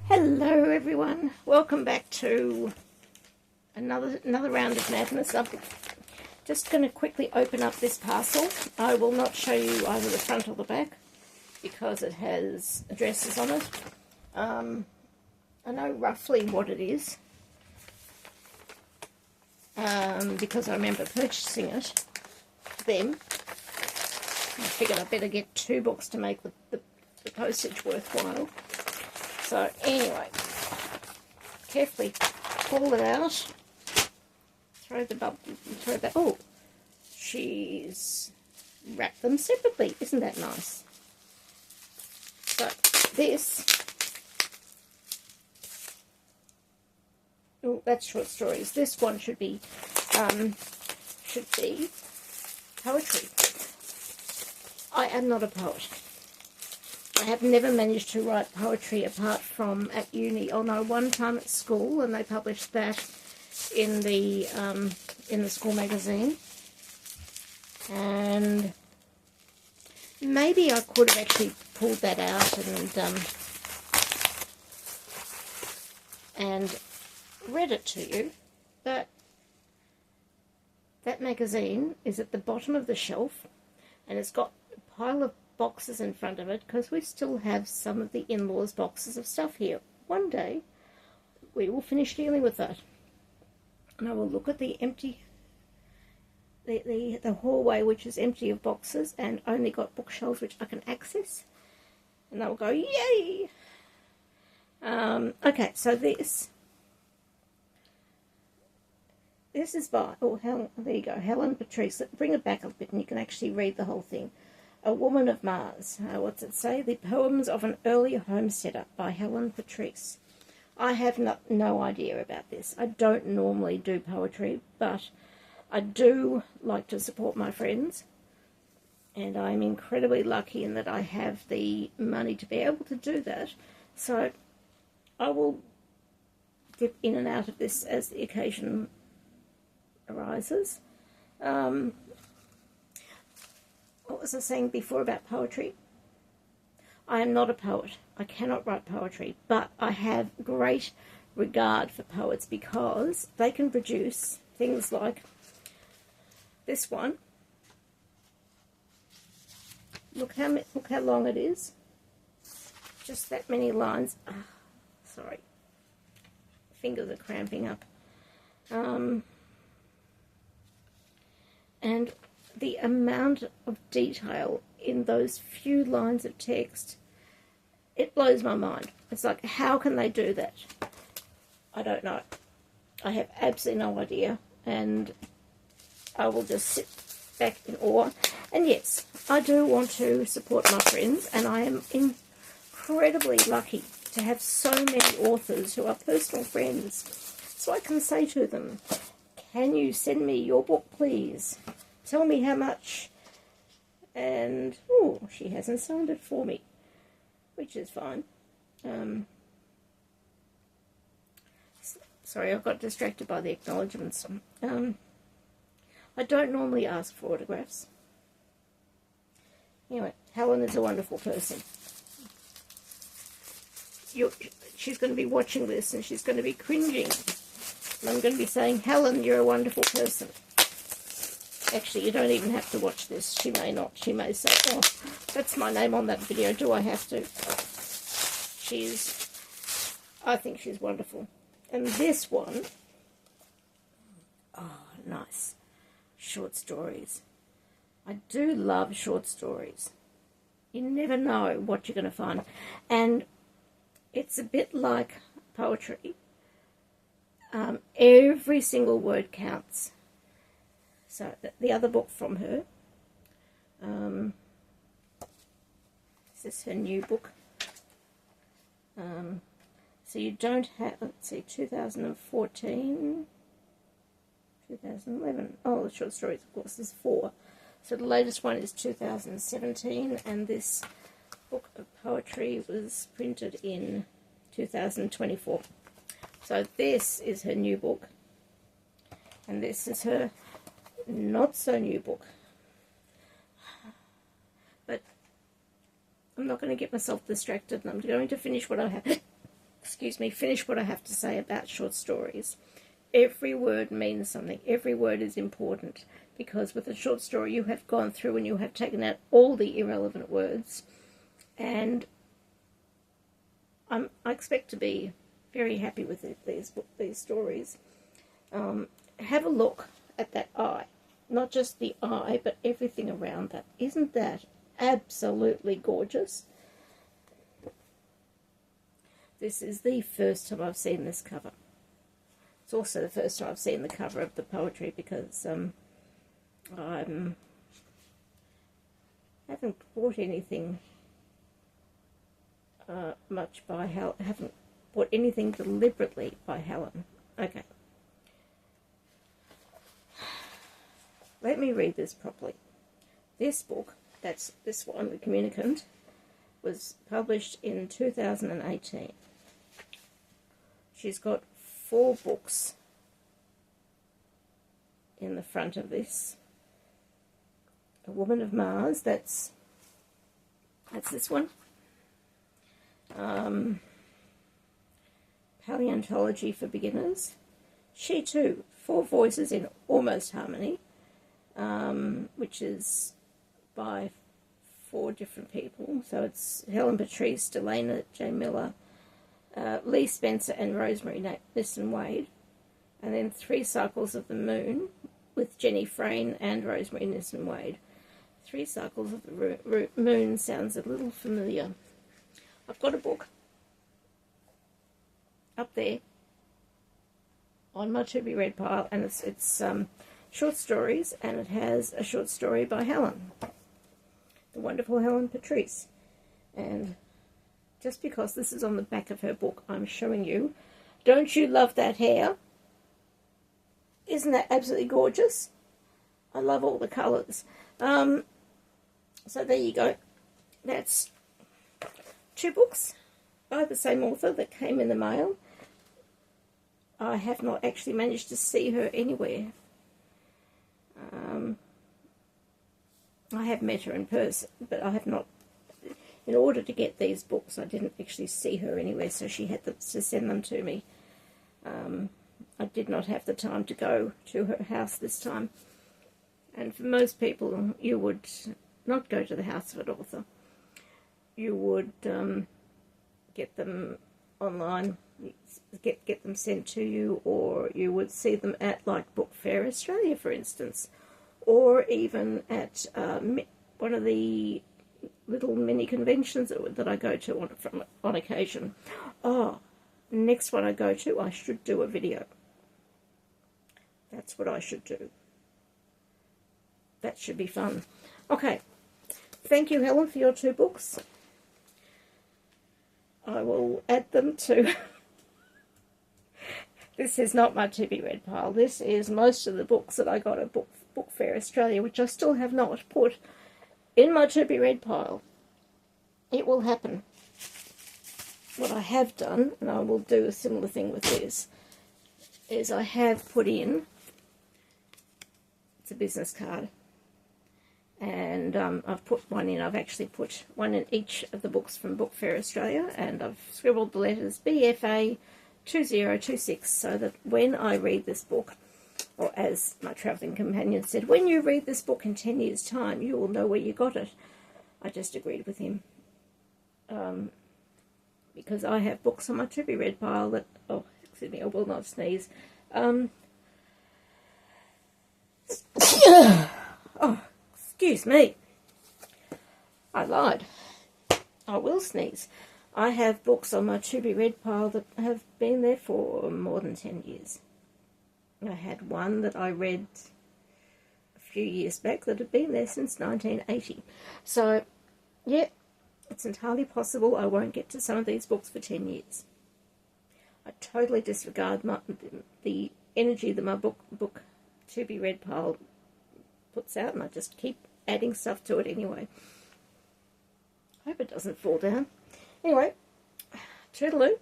Hello everyone, welcome back to another round of madness. I'm just going to quickly open up this parcel. I will not show you either the front or the back because it has addresses on it. I know roughly what it is because I remember purchasing it then. I figured I'd better get 2 books to make the postage worthwhile. So anyway, carefully pull it out, throw that, oh, she's wrapped them separately, isn't that nice? So this, oh, that's short stories. This one should be poetry. I am not a poet. I have never managed to write poetry apart from at uni. Oh no, one time at school, and they published that in the school magazine. And maybe I could have actually pulled that out and read it to you, but that magazine is at the bottom of the shelf, and it's got a pile of boxes in front of it because we still have some of the in-laws' boxes of stuff here. One day we will finish dealing with that, and I will look at the empty the hallway, which is empty of boxes and only got bookshelves which I can access, and I will go, yay. Okay, so this is by, oh, Helen, there you go, Helen, Patrice. Bring it back a bit and you can actually read the whole thing. A Woman of Mars. What's it say? The Poems of an Early Homesteader by Helen, Patrice. I have no idea about this. I don't normally do poetry, but I do like to support my friends, and I'm incredibly lucky in that I have the money to be able to do that. So I will dip in and out of this as the occasion arises. What was I saying before about poetry? I am not a poet. I cannot write poetry, but I have great regard for poets because they can produce things like this one. Look how long it is. Just that many lines. Oh, sorry, fingers are cramping up. And the amount of detail in those few lines of text, it blows my mind. It's like, how can they do that? I don't know. I have absolutely no idea, and I will just sit back in awe. And yes, I do want to support my friends, and I am incredibly lucky to have so many authors who are personal friends, so I can say to them, can you send me your book, please? Tell me how much. And, oh, she hasn't signed it for me, which is fine. Sorry, I got distracted by the acknowledgements. I don't normally ask for autographs. Anyway, Helen is a wonderful person. She's going to be watching this and she's going to be cringing. And I'm going to be saying, Helen, you're a wonderful person. Actually, you don't even have to watch this. She may not. She may say, oh, that's my name on that video. Do I have to? I think she's wonderful. And this one, oh, nice. Short stories. I do love short stories. You never know what you're going to find. And it's a bit like poetry. Every single word counts. So the other book from her, this is her new book. So you don't have, let's see, 2014, 2011. Oh, the short stories, of course, is 4. So the latest one is 2017, and this book of poetry was printed in 2024. So this is her new book, and this is her not so new book. But I'm not going to get myself distracted, and I'm going to finish what I have. excuse me, finish what I have to say about short stories. Every word means something. Every word is important, because with a short story you have gone through and you have taken out all the irrelevant words, and I expect to be very happy with these stories. Have a look at that eye. Not just the eye, but everything around that. Isn't that absolutely gorgeous? This is the first time I've seen this cover. It's also the first time I've seen the cover of the poetry, because I haven't bought anything much by Helen. Haven't bought anything deliberately by Helen. Okay. Let me read this properly. This book, that's this one, The Communicant, was published in 2018. She's got 4 books in the front of this. A Woman of Mars, that's this one. Paleontology for Beginners. She Too, 4 Voices in Almost Harmony, which is by 4 different people. So it's Helen, Patrice, Delana J. Miller, Lee Spencer and Rosemary Nisson Wade. And then 3 Cycles of the Moon with Jenny Frayne and Rosemary Nisson Wade. 3 Cycles of the Moon sounds a little familiar. I've got a book up there on my to-be-read pile, and it's short stories, and it has a short story by Helen, the wonderful Helen Patrice. And just because this is on the back of her book, I'm showing you. Don't you love that hair? Isn't that absolutely gorgeous? I love all the colours. So there you go. That's 2 books by the same author that came in the mail. I have not actually managed to see her anywhere. I have met her in person, but I have not. In order to get these books, I didn't actually see her anywhere, so she had to send them to me. I did not have the time to go to her house this time. And for most people, you would not go to the house of an author. You would get them online, get them sent to you, or you would see them at, like, Book Fair Australia, for instance, or even at one of the little mini conventions that I go to on occasion. Oh, next one I go to, I should do a video. That's what I should do. That should be fun. Okay, thank you, Helen, for your 2 books. I will add them to... This is not my to-be-read pile. This is most of the books that I got at Book Fair Australia, which I still have not put in my to-be-read pile. It will happen. What I have done, and I will do a similar thing with this, is I have put in... It's a business card. And I've put one in. I've actually put one in each of the books from Book Fair Australia, and I've scribbled the letters BFA 2026, so that when I read this book, or as my travelling companion said, when you read this book in 10 years' time, you will know where you got it. I just agreed with him. Because I have books on my to-be-read pile that... Oh, excuse me, I will not sneeze. Oh, excuse me. I lied. I will sneeze. I have books on my to-be-read pile that have been there for more than 10 years. I had one that I read a few years back that had been there since 1980. So, yeah, it's entirely possible I won't get to some of these books for 10 years. I totally disregard the energy that my book to-be-read pile puts out, and I just keep adding stuff to it anyway. I hope it doesn't fall down. Anyway, toodaloo.